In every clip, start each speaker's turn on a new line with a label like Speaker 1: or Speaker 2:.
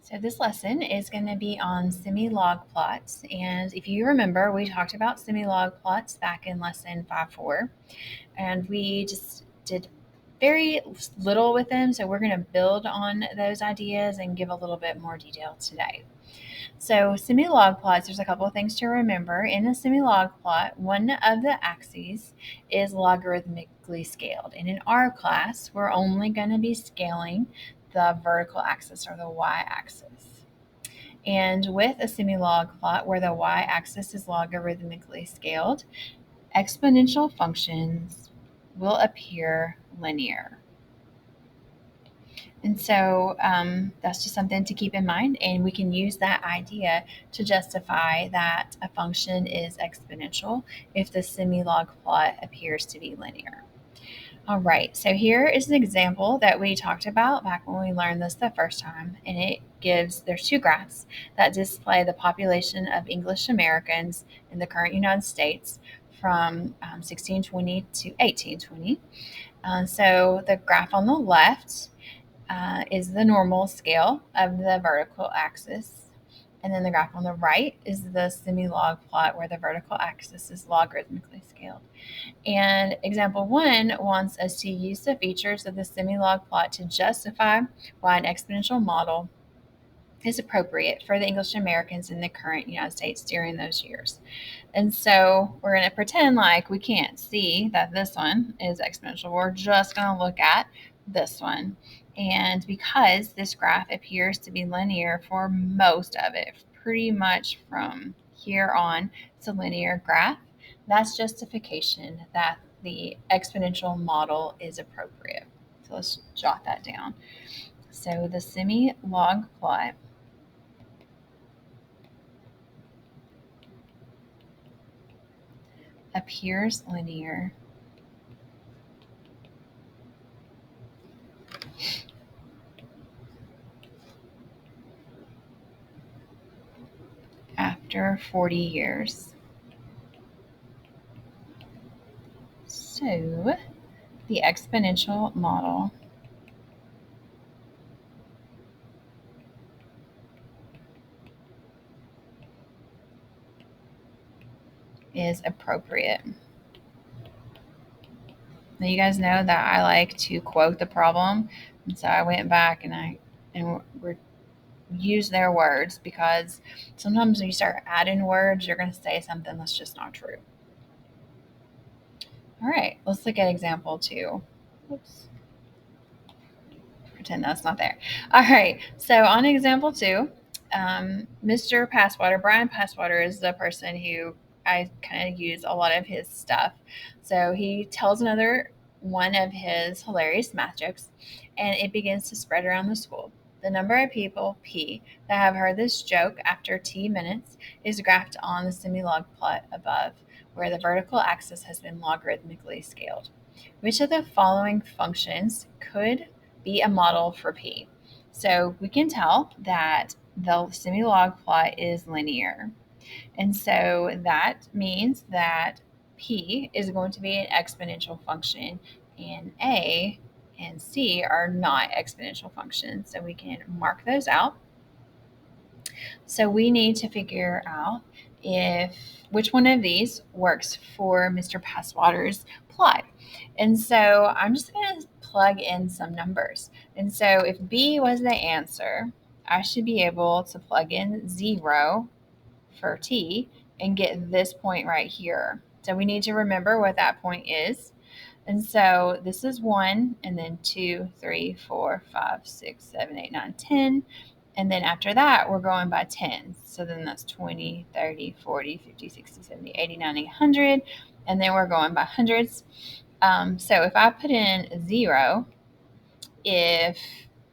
Speaker 1: So this lesson is going to be on semi-log plots. And if you remember, we talked about semi-log plots back in lesson 5.4, and we just did very little with them. So we're going to build on those ideas and give a little bit more detail today. So semi-log plots, there's a couple of things to remember. In a semi-log plot, one of the axes is logarithmically scaled. And in our class, we're only going to be scaling the vertical axis or the y-axis. And with a semi-log plot where the y-axis is logarithmically scaled, exponential functions will appear linear. And so that's just something to keep in mind, and we can use that idea to justify that a function is exponential if the semi-log plot appears to be linear. All right, so here is an example that we talked about back when we learned this the first time, and there's two graphs that display the population of English Americans in the current United States from 1620 to 1820. So the graph on the left is the normal scale of the vertical axis. And then the graph on the right is the semi-log plot where the vertical axis is logarithmically scaled. And example 1 wants us to use the features of the semi-log plot to justify why an exponential model is appropriate for the English Americans in the current United States during those years. And so we're going to pretend like we can't see that this one is exponential. We're just going to look at this one. And because this graph appears to be linear for most of it, pretty much from here on, it's a linear graph, that's justification that the exponential model is appropriate. So let's jot that down. So the semi-log plot appears linear after 40 years. So the exponential model is appropriate. Now you guys know that I like to quote the problem, and so I went back and use their words, because sometimes when you start adding words, you're going to say something that's just not true. All right, let's look at example 2. Oops. Pretend that's not there. All right, so on example 2, Mr. Passwater, Brian Passwater, is the person who I kind of use a lot of his stuff. So he tells another one of his hilarious math jokes, and it begins to spread around the school. The number of people, P, that have heard this joke after T minutes is graphed on the semi-log plot above, where the vertical axis has been logarithmically scaled. Which of the following functions could be a model for P? So we can tell that the semi-log plot is linear. And so that means that P is going to be an exponential function, and A and C are not exponential functions. So we can mark those out. So we need to figure out which one of these works for Mr. Passwater's plot. And so I'm just going to plug in some numbers. And so if B was the answer, I should be able to plug in 0 for T and get this point right here. So we need to remember what that point is. And so this is 1, and then 2, 3, 4, 5, 6, 7, 8, 9, 10. And then after that, we're going by 10. So then that's 20, 30, 40, 50, 60, 70, 80, 90, 100. And then we're going by hundreds. So if I put in 0, if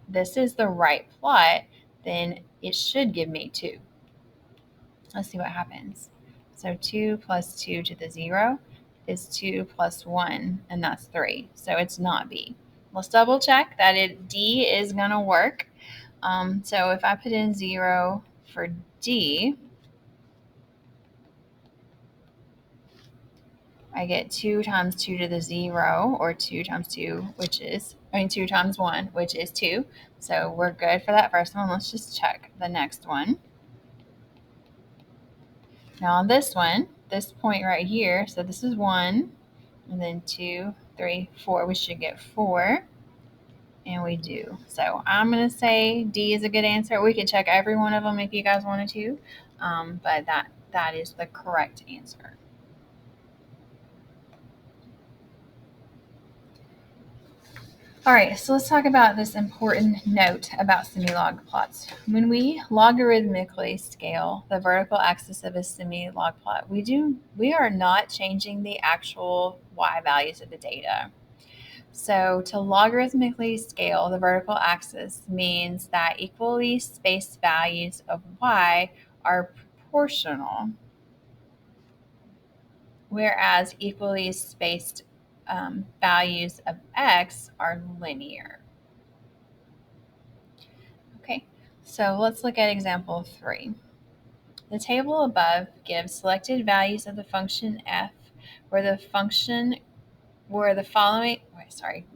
Speaker 1: this is the right plot, then it should give me 2. Let's see what happens. So 2 plus 2 to the 0 is 2 plus 1, and that's 3. So it's not B. Let's double check that D is going to work. So if I put in 0 for D, I get 2 times 2 to the 0, or 2 times 2, 2 times 1, which is 2. So we're good for that first one. Let's just check the next one. Now on this one, this point right here, so this is 1, and then 2, 3, 4. We should get 4, and we do. So I'm going to say D is a good answer. We could check every one of them if you guys wanted to, but that is the correct answer. All right, so let's talk about this important note about semi-log plots. When we logarithmically scale the vertical axis of a semi-log plot, we are not changing the actual y values of the data. So to logarithmically scale the vertical axis means that equally spaced values of y are proportional, whereas equally spaced values of x are linear. Okay, so let's look at example 3. The table above gives selected values of the function f where the function where the following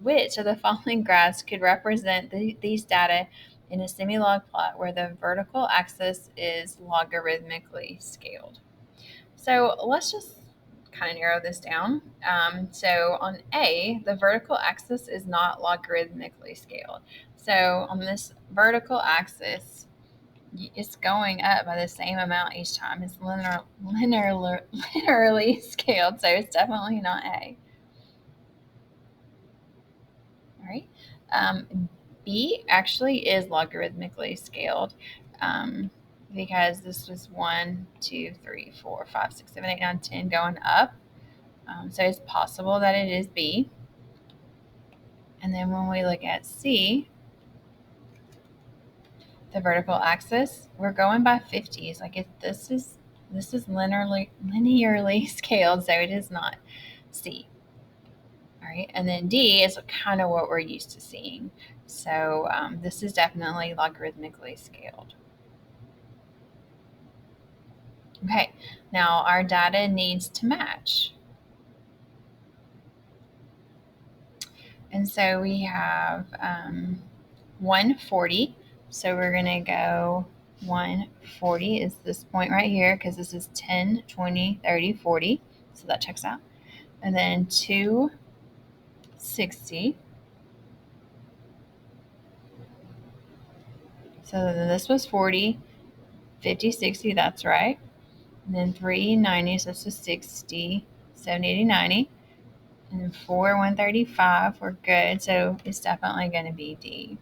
Speaker 1: which of the following graphs could represent these data in a semi-log plot where the vertical axis is logarithmically scaled. So let's just kind of narrow this down. So on A, the vertical axis is not logarithmically scaled. So on this vertical axis, it's going up by the same amount each time. It's linearly scaled, so it's definitely not A. All right. B actually is logarithmically scaled because this was 1, 2, 3, 4, 5, 6, 7, 8, 9, 10 going up. So it's possible that it is B. And then when we look at C, the vertical axis, we're going by 50s. Like if this is linearly scaled, so it is not C. All right, and then D is kind of what we're used to seeing. So this is definitely logarithmically scaled. Okay, now our data needs to match. And so we have 140. So we're going to go 140 is this point right here because this is 10, 20, 30, 40. So that checks out. And then 260. So then this was 40, 50, 60, that's right. And then 390, so this is 60, 70, 80, 90. And then 4, 135, we're good. So it's definitely going to be D.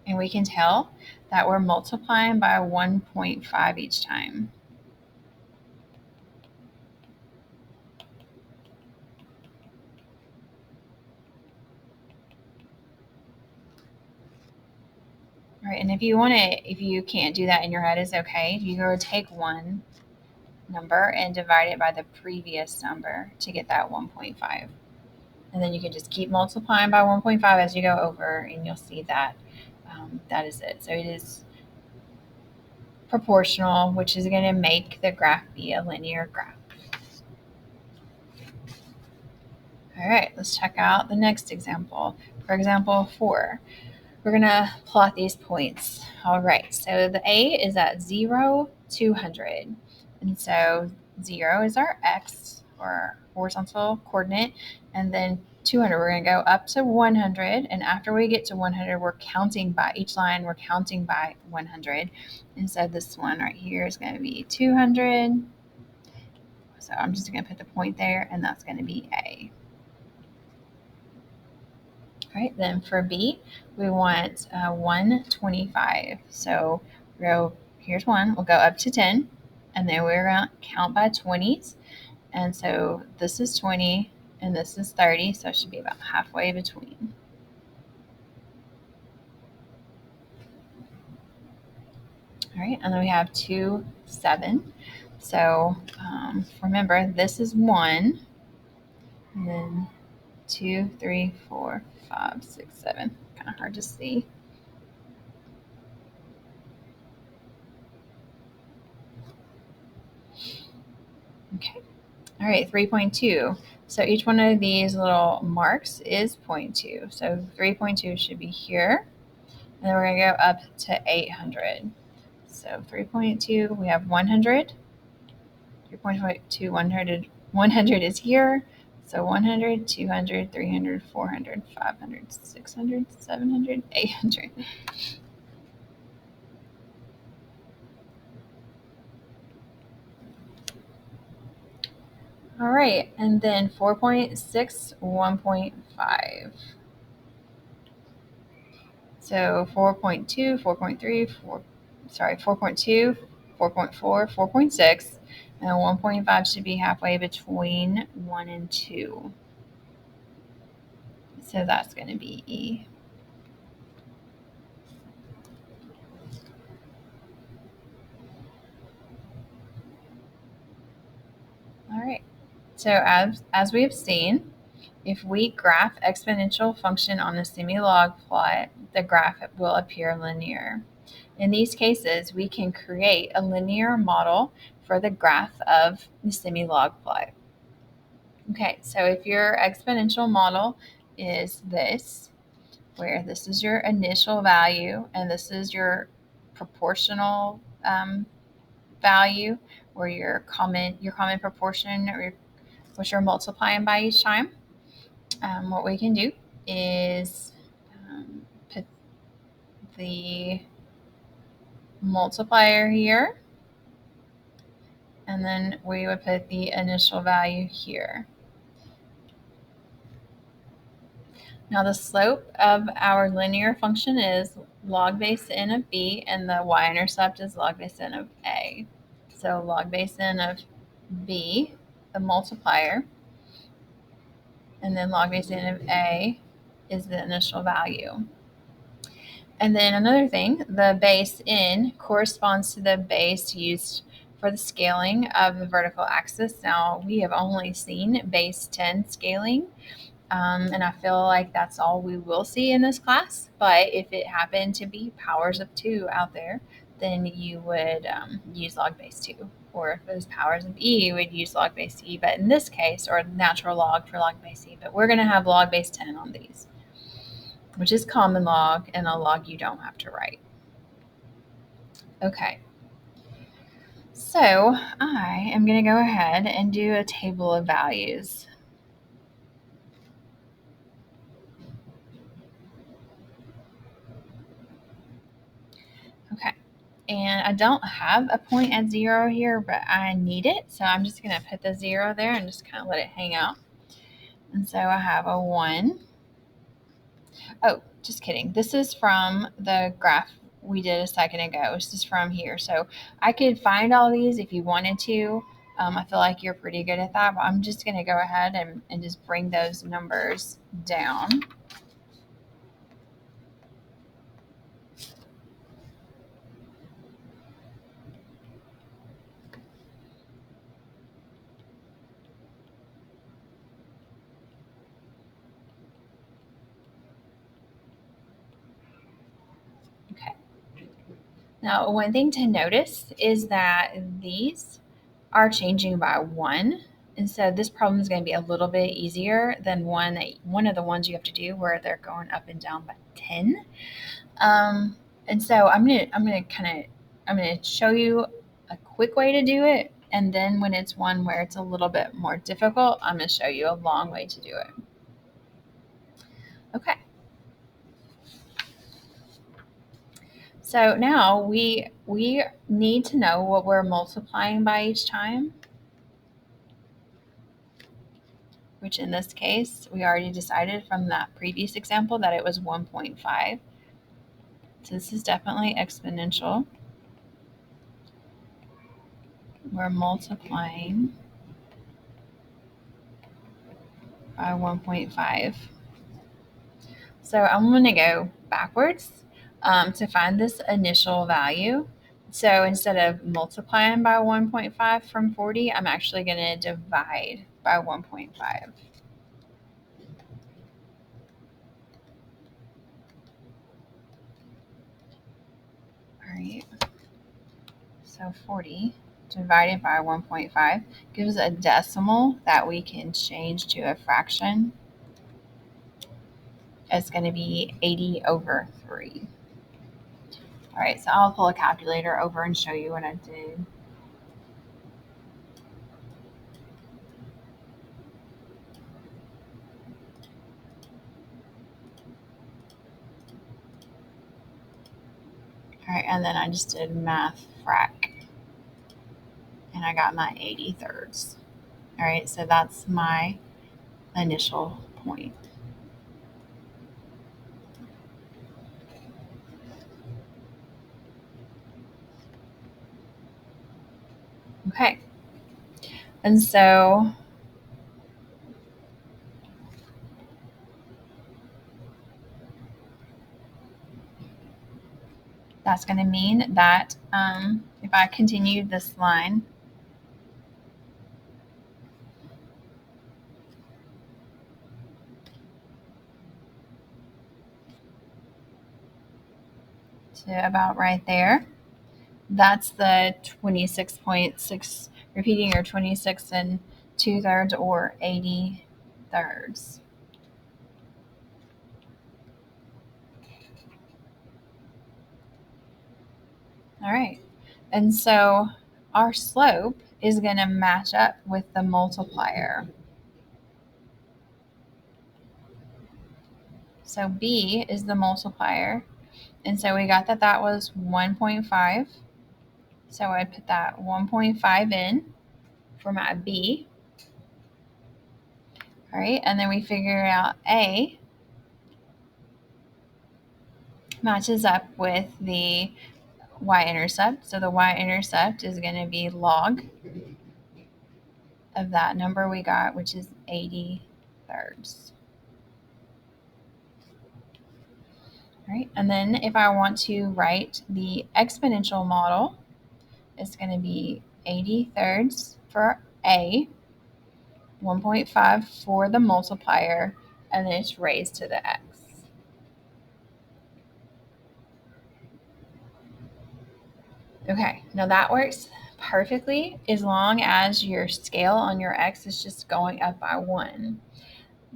Speaker 1: And we can tell that we're multiplying by 1.5 each time. All right, and if you can't do that in your head, it's okay. You go take one number and divide it by the previous number to get that 1.5. And then you can just keep multiplying by 1.5 as you go over, and you'll see that that is it. So it is proportional, which is going to make the graph be a linear graph. All right, let's check out the next example. For example 4, we're going to plot these points. All right, so the A is at 0, 200. And so 0 is our x, or horizontal coordinate, and then 200, we're going to go up to 100. And after we get to 100, we're counting by each line, we're counting by 100. And so this one right here is going to be 200. So I'm just going to put the point there, and that's going to be A. All right, then for B, we want 125. So here's 1, we'll go up to 10, and then we're going to count by 20s. And so this is 20, and this is 30, so it should be about halfway between. All right, and then we have 2, 7. So remember, this is 1, and then 2, 3, 4, 5, 6, 7. Kind of hard to see. Okay. All right, 3.2. So each one of these little marks is 0.2. So 3.2 should be here. And then we're going to go up to 800. So 3.2, we have 100. 3.2, 100. 100 is here. So 100, 200, 300, 400, 500, 600, 700, 800. All right, and then 4.6, 1.5. So 4.2, 4.3, 4.2, 4.4, 4.6, and 1.5 should be halfway between 1 and 2. So that's going to be E. All right. So as we have seen, if we graph exponential function on a semi-log plot, the graph will appear linear. In these cases, we can create a linear model for the graph of the semi-log plot. Okay, so if your exponential model is this, where this is your initial value and this is your proportional value, or your common proportion, or what you're multiplying by each time, what we can do is put the multiplier here, and then we would put the initial value here. Now the slope of our linear function is log base n of b, and the y-intercept is log base n of a. So log base n of b, the multiplier, and then log base n of a is the initial value. And then another thing, the base n corresponds to the base used for the scaling of the vertical axis. Now, we have only seen base 10 scaling, and I feel like that's all we will see in this class. But if it happened to be powers of 2 out there, then you would use log base 2. Or if it was powers of e, you would use log base e. But in this case, or natural log for log base e. But we're going to have log base 10 on these, which is common log and a log you don't have to write. Okay, so I am going to go ahead and do a table of values. Okay, and I don't have a point at 0 here, but I need it, so I'm just going to put the 0 there and just kind of let it hang out. And so I have a 1. Oh, just kidding. This is from the graph we did a second ago. This is from here. So I could find all these if you wanted to. I feel like you're pretty good at that, but I'm just going to go ahead and just bring those numbers down. Okay. Now, one thing to notice is that these are changing by 1. And so this problem is going to be a little bit easier than one of the ones you have to do where they're going up and down by 10. And so I'm gonna show you a quick way to do it, and then when it's one where it's a little bit more difficult, I'm gonna show you a long way to do it. Okay. So now we need to know what we're multiplying by each time, which in this case, we already decided from that previous example that it was 1.5. So this is definitely exponential. We're multiplying by 1.5. So I'm going to go backwards to find this initial value. So instead of multiplying by 1.5 from 40, I'm actually going to divide by 1.5. All right. So 40 divided by 1.5 gives a decimal that we can change to a fraction. It's going to be 80/3. All right, so I'll pull a calculator over and show you what I did. All right, and then I just did math frac, and I got my 80/3. All right, so that's my initial point. Okay, and so that's going to mean that if I continue this line, to about right there, that's the 26.6, repeating your 26 and 2/3 or 80/3. All right. And so our slope is going to match up with the multiplier. So B is the multiplier. And so we got that that was 1.5. So I put that 1.5 in for my B. All right. And then we figure out A matches up with the y-intercept. So the y-intercept is going to be log of that number we got, which is 80/3. All right, and then if I want to write the exponential model, it's going to be 80/3 for A, 1.5 for the multiplier, and then it's raised to the x. Okay, now that works perfectly as long as your scale on your x is just going up by 1.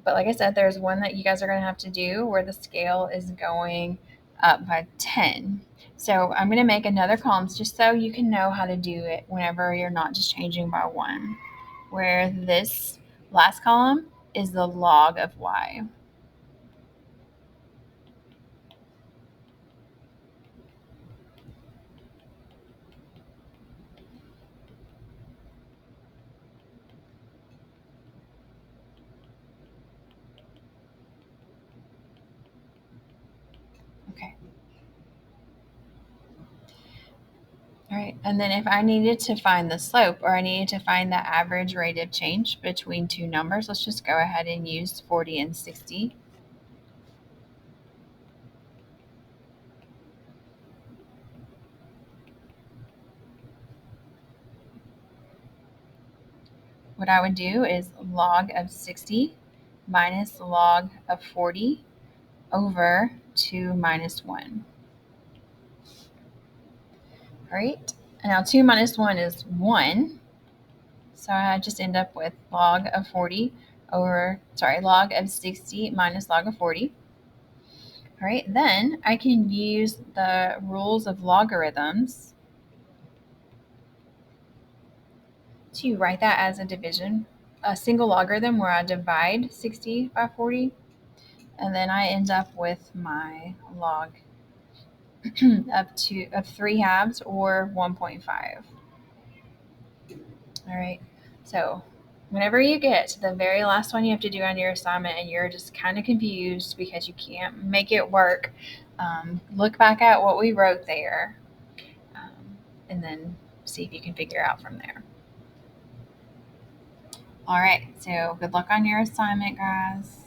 Speaker 1: But like I said, there's one that you guys are going to have to do where the scale is going up by 10. So I'm going to make another column just so you can know how to do it whenever you're not just changing by 1, where this last column is the log of y. Okay. All right, and then if I needed to find the slope or I needed to find the average rate of change between two numbers, let's just go ahead and use 40 and 60. What I would do is log of 60 minus log of 40 over 2 minus 1. All right, and now 2 minus 1 is 1. So I just end up with log of 40 log of 60 minus log of 40. All right, then I can use the rules of logarithms to write that as a division, a single logarithm where I divide 60 by 40, and then I end up with my log of 3 halves or 1.5. All right, so whenever you get to the very last one you have to do on your assignment and you're just kind of confused because you can't make it work, look back at what we wrote there, and then see if you can figure out from there. All right, so good luck on your assignment, guys.